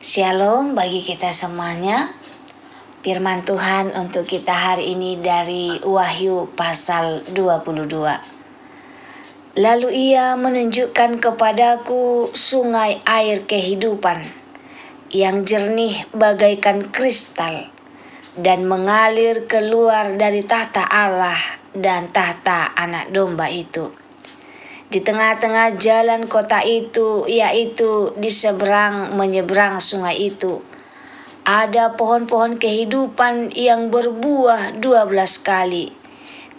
Shalom bagi kita semuanya. Firman Tuhan untuk kita hari ini dari Wahyu pasal 22. Lalu ia menunjukkan kepadaku sungai air kehidupan yang jernih bagaikan kristal dan mengalir keluar dari tahta Allah dan tahta Anak Domba itu. Di tengah-tengah jalan kota itu, yaitu di seberang menyeberang sungai itu, ada pohon-pohon kehidupan yang berbuah 12 kali,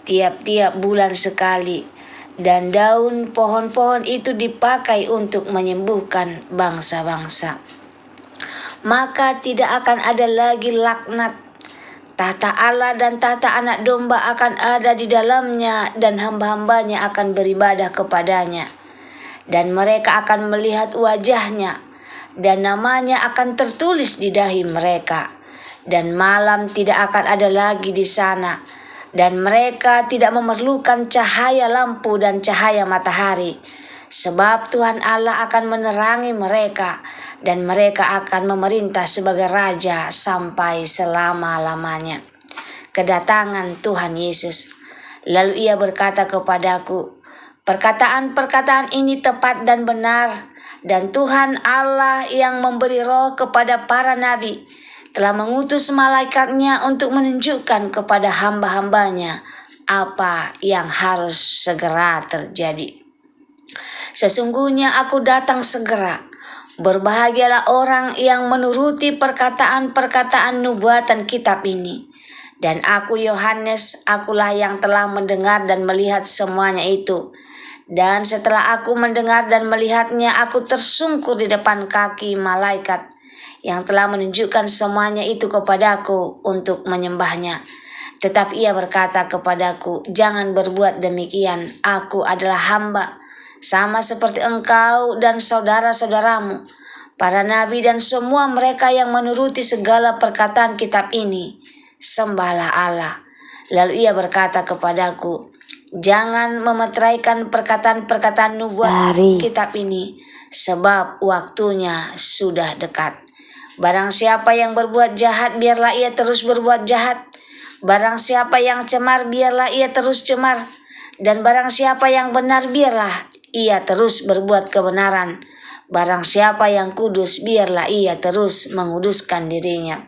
tiap-tiap bulan sekali, dan daun pohon-pohon itu dipakai untuk menyembuhkan bangsa-bangsa. Maka tidak akan ada lagi laknat. Tahta Allah dan tahta Anak Domba akan ada di dalamnya, dan hamba-hambanya akan beribadah kepadanya. Dan mereka akan melihat wajahnya, dan namanya akan tertulis di dahi mereka. Dan malam tidak akan ada lagi di sana, dan mereka tidak memerlukan cahaya lampu dan cahaya matahari. Sebab Tuhan Allah akan menerangi mereka, dan mereka akan memerintah sebagai raja sampai selama-lamanya. Kedatangan Tuhan Yesus. Lalu ia berkata kepadaku, perkataan-perkataan ini tepat dan benar, dan Tuhan Allah yang memberi roh kepada para nabi telah mengutus malaikatnya untuk menunjukkan kepada hamba-hambanya apa yang harus segera terjadi. Sesungguhnya aku datang segera. Berbahagialah orang yang menuruti perkataan-perkataan nubuatan kitab ini. Dan aku Yohanes, akulah yang telah mendengar dan melihat semuanya itu. Dan setelah aku mendengar dan melihatnya, aku tersungkur di depan kaki malaikat yang telah menunjukkan semuanya itu kepadaku untuk menyembahnya. Tetapi ia berkata kepadaku, jangan berbuat demikian, aku adalah hamba, sama seperti engkau dan saudara-saudaramu, para nabi dan semua mereka yang menuruti segala perkataan kitab ini. Sembahlah Allah. Lalu ia berkata kepadaku, jangan memeteraikan perkataan-perkataan nubuat kitab ini, sebab waktunya sudah dekat. Barang siapa yang berbuat jahat, biarlah ia terus berbuat jahat. Barang siapa yang cemar, biarlah ia terus cemar. Dan barang siapa yang benar, biarlah ia terus berbuat kebenaran. Barang siapa yang kudus, biarlah ia terus menguduskan dirinya.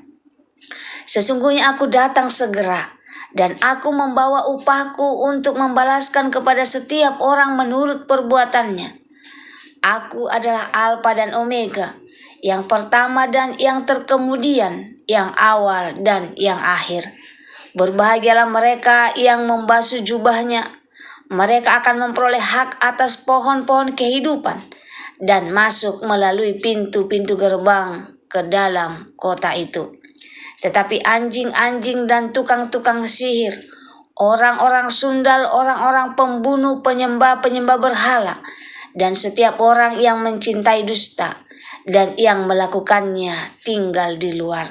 Sesungguhnya aku datang segera, dan aku membawa upahku untuk membalaskan kepada setiap orang menurut perbuatannya. Aku adalah Alfa dan Omega, yang pertama dan yang terkemudian, yang awal dan yang akhir. Berbahagialah mereka yang membasuh jubahnya. Mereka akan memperoleh hak atas pohon-pohon kehidupan dan masuk melalui pintu-pintu gerbang ke dalam kota itu. Tetapi anjing-anjing dan tukang-tukang sihir, orang-orang sundal, orang-orang pembunuh, penyembah-penyembah berhala, dan setiap orang yang mencintai dusta dan yang melakukannya tinggal di luar.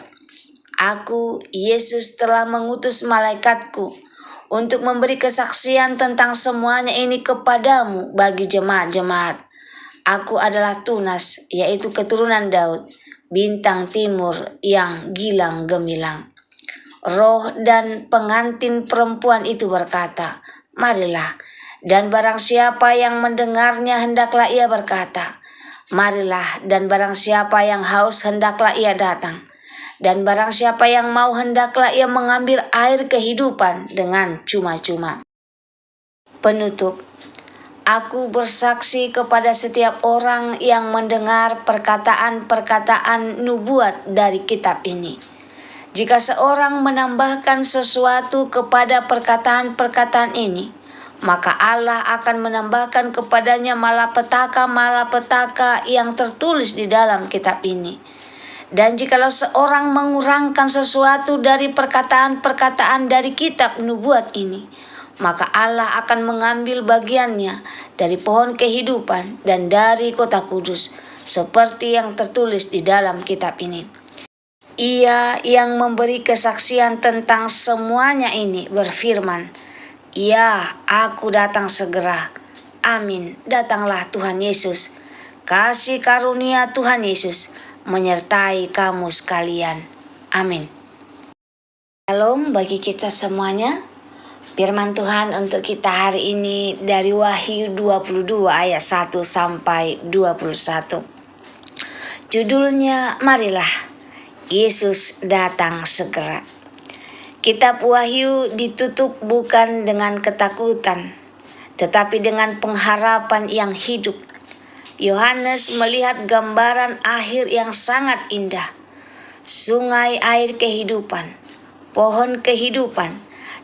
Aku, Yesus, telah mengutus malaikatku untuk memberi kesaksian tentang semuanya ini kepadamu bagi jemaat-jemaat. Aku adalah Tunas, yaitu keturunan Daud, bintang timur yang gilang gemilang. Roh dan pengantin perempuan itu berkata, marilah. Dan barang siapa yang mendengarnya, hendaklah ia berkata, marilah. Dan barang siapa yang haus, hendaklah ia datang. Dan barang siapa yang mau, hendaklah ia mengambil air kehidupan dengan cuma-cuma. Penutup. Aku bersaksi kepada setiap orang yang mendengar perkataan-perkataan nubuat dari kitab ini. Jika seorang menambahkan sesuatu kepada perkataan-perkataan ini, maka Allah akan menambahkan kepadanya malapetaka-malapetaka yang tertulis di dalam kitab ini. Dan jikalau seorang mengurangkan sesuatu dari perkataan-perkataan dari kitab nubuat ini, maka Allah akan mengambil bagiannya dari pohon kehidupan dan dari kota kudus, seperti yang tertulis di dalam kitab ini. Ia yang memberi kesaksian tentang semuanya ini berfirman, ya, aku datang segera. Amin, datanglah Tuhan Yesus. Kasih karunia Tuhan Yesus, menyertai kamu sekalian. Amin. Shalom bagi kita semuanya. Firman Tuhan untuk kita hari ini dari Wahyu 22 ayat 1 sampai 21. Judulnya, Marilah Yesus datang segera. Kitab Wahyu ditutup bukan dengan ketakutan, tetapi dengan pengharapan yang hidup. Yohanes melihat gambaran akhir yang sangat indah. Sungai air kehidupan, pohon kehidupan,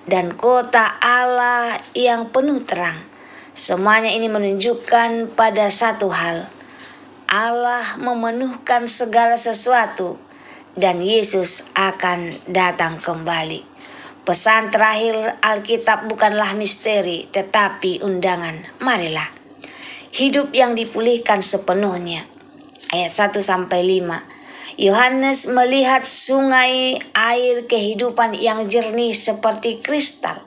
dan kota Allah yang penuh terang. Semuanya ini menunjukkan pada satu hal. Allah memenuhkan segala sesuatu dan Yesus akan datang kembali. Pesan terakhir Alkitab bukanlah misteri, tetapi undangan. Marilah. Hidup yang dipulihkan sepenuhnya. Ayat 1 sampai 5. Yohanes melihat sungai air kehidupan yang jernih seperti kristal,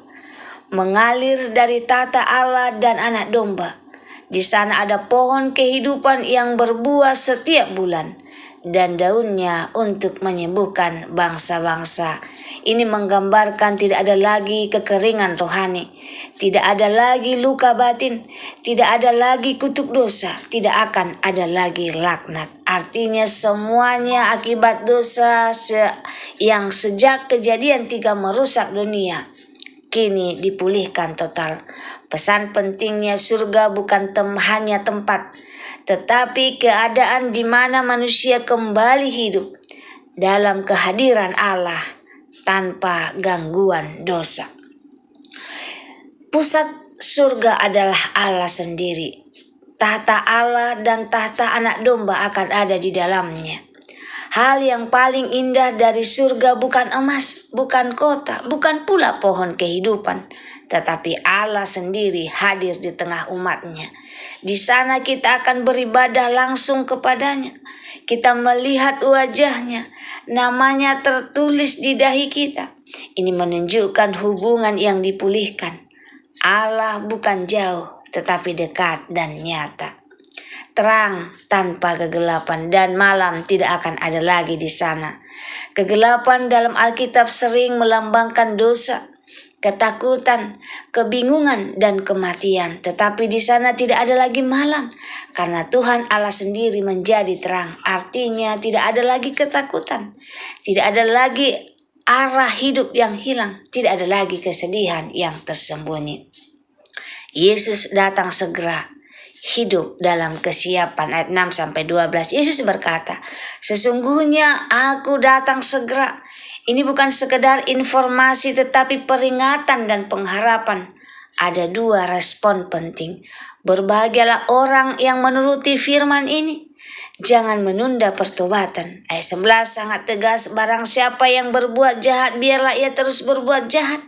mengalir dari tahta Allah dan Anak Domba. Di sana ada pohon kehidupan yang berbuah setiap bulan, dan daunnya untuk menyembuhkan bangsa-bangsa. Ini menggambarkan tidak ada lagi kekeringan rohani, tidak ada lagi luka batin, tidak ada lagi kutuk dosa, tidak akan ada lagi laknat. Artinya semuanya akibat dosa yang sejak kejadian 3 merusak dunia, kini dipulihkan total. Pesan pentingnya, surga bukan hanya tempat, tetapi keadaan di mana manusia kembali hidup dalam kehadiran Allah tanpa gangguan dosa. Pusat surga adalah Allah sendiri. Tahta Allah dan tahta Anak Domba akan ada di dalamnya. Hal yang paling indah dari surga bukan emas, bukan kota, bukan pula pohon kehidupan, tetapi Allah sendiri hadir di tengah umatnya. Di sana kita akan beribadah langsung kepadanya. Kita melihat wajahnya, namanya tertulis di dahi kita. Ini menunjukkan hubungan yang dipulihkan. Allah bukan jauh, tetapi dekat dan nyata. Terang tanpa kegelapan dan malam tidak akan ada lagi di sana. Kegelapan dalam Alkitab sering melambangkan dosa, ketakutan, kebingungan, dan kematian. Tetapi di sana tidak ada lagi malam, karena Tuhan Allah sendiri menjadi terang. Artinya tidak ada lagi ketakutan, tidak ada lagi arah hidup yang hilang, tidak ada lagi kesedihan yang tersembunyi. Yesus datang segera. Hidup dalam kesiapan. Ayat 6 sampai 12. Yesus berkata, sesungguhnya aku datang segera. Ini bukan sekedar informasi, tetapi peringatan dan pengharapan. Ada 2 respon penting. Berbahagialah orang yang menuruti firman ini. Jangan menunda pertobatan. Ayat 11 sangat tegas, barang siapa yang berbuat jahat, biarlah ia terus berbuat jahat.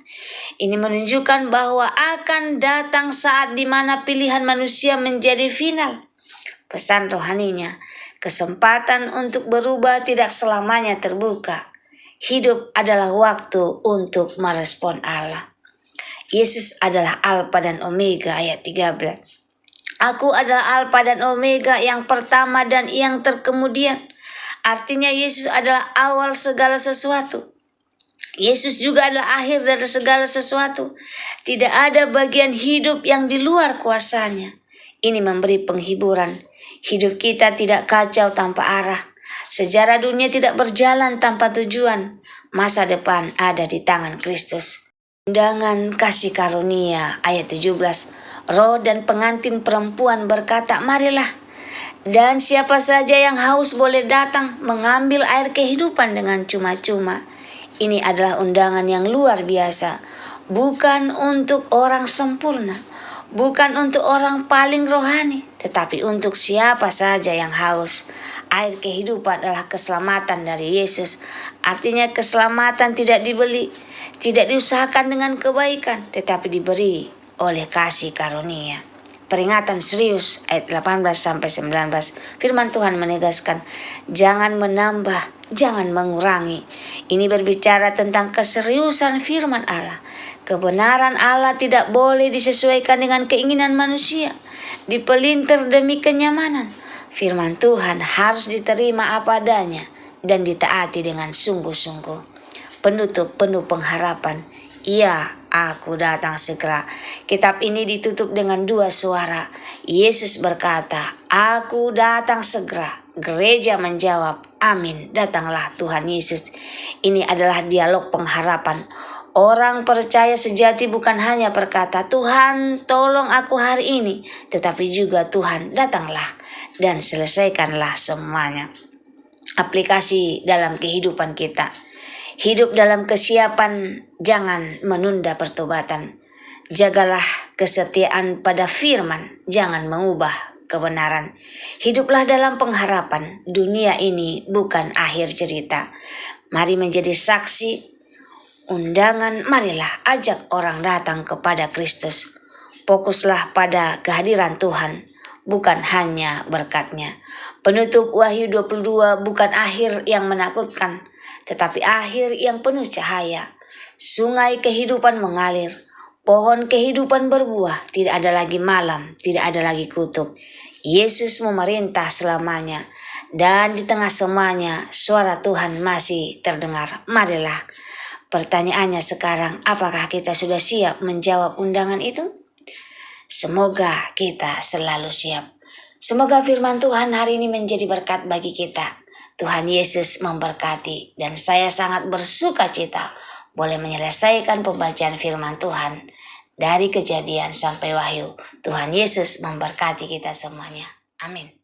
Ini menunjukkan bahwa akan datang saat di mana pilihan manusia menjadi final. Pesan rohaninya, kesempatan untuk berubah tidak selamanya terbuka. Hidup adalah waktu untuk merespon Allah. Yesus adalah Alfa dan Omega, ayat 13. Aku adalah Alfa dan Omega, yang pertama dan yang terkemudian. Artinya Yesus adalah awal segala sesuatu. Yesus juga adalah akhir dari segala sesuatu. Tidak ada bagian hidup yang di luar kuasanya. Ini memberi penghiburan. Hidup kita tidak kacau tanpa arah. Sejarah dunia tidak berjalan tanpa tujuan. Masa depan ada di tangan Kristus. Undangan kasih karunia, ayat 17. Roh dan pengantin perempuan berkata, marilah. Dan siapa saja yang haus boleh datang mengambil air kehidupan dengan cuma-cuma. Ini adalah undangan yang luar biasa. Bukan untuk orang sempurna, bukan untuk orang paling rohani, tetapi untuk siapa saja yang haus. Air kehidupan adalah keselamatan dari Yesus. Artinya keselamatan tidak dibeli, tidak diusahakan dengan kebaikan, tetapi diberi oleh kasih karunia. Peringatan serius, ayat 18-19. Firman Tuhan menegaskan, jangan menambah, jangan mengurangi. Ini berbicara tentang keseriusan firman Allah. Kebenaran Allah tidak boleh disesuaikan dengan keinginan manusia, dipelintir demi kenyamanan. Firman Tuhan harus diterima apa adanya dan ditaati dengan sungguh-sungguh. Penutup penuh pengharapan. Iya, aku datang segera. Kitab ini ditutup dengan dua suara. Yesus berkata, aku datang segera. Gereja menjawab, amin, datanglah Tuhan Yesus. Ini adalah dialog pengharapan. Orang percaya sejati bukan hanya berkata, Tuhan tolong aku hari ini. Tetapi juga Tuhan datanglah dan selesaikanlah semuanya. Aplikasi dalam kehidupan kita. Hidup dalam kesiapan, jangan menunda pertobatan. Jagalah kesetiaan pada firman, jangan mengubah kebenaran. Hiduplah dalam pengharapan, dunia ini bukan akhir cerita. Mari menjadi saksi, undangan, marilah ajak orang datang kepada Kristus. Fokuslah pada kehadiran Tuhan, bukan hanya berkat-Nya. Penutup Wahyu 22 bukan akhir yang menakutkan, tetapi akhir yang penuh cahaya. Sungai kehidupan mengalir, pohon kehidupan berbuah, tidak ada lagi malam, tidak ada lagi kutub. Yesus memerintah selamanya, dan di tengah semuanya suara Tuhan masih terdengar. Marilah, pertanyaannya sekarang, apakah kita sudah siap menjawab undangan itu? Semoga kita selalu siap. Semoga firman Tuhan hari ini menjadi berkat bagi kita. Tuhan Yesus memberkati, dan saya sangat bersuka cita boleh menyelesaikan pembacaan firman Tuhan dari Kejadian sampai Wahyu. Tuhan Yesus memberkati kita semuanya. Amin.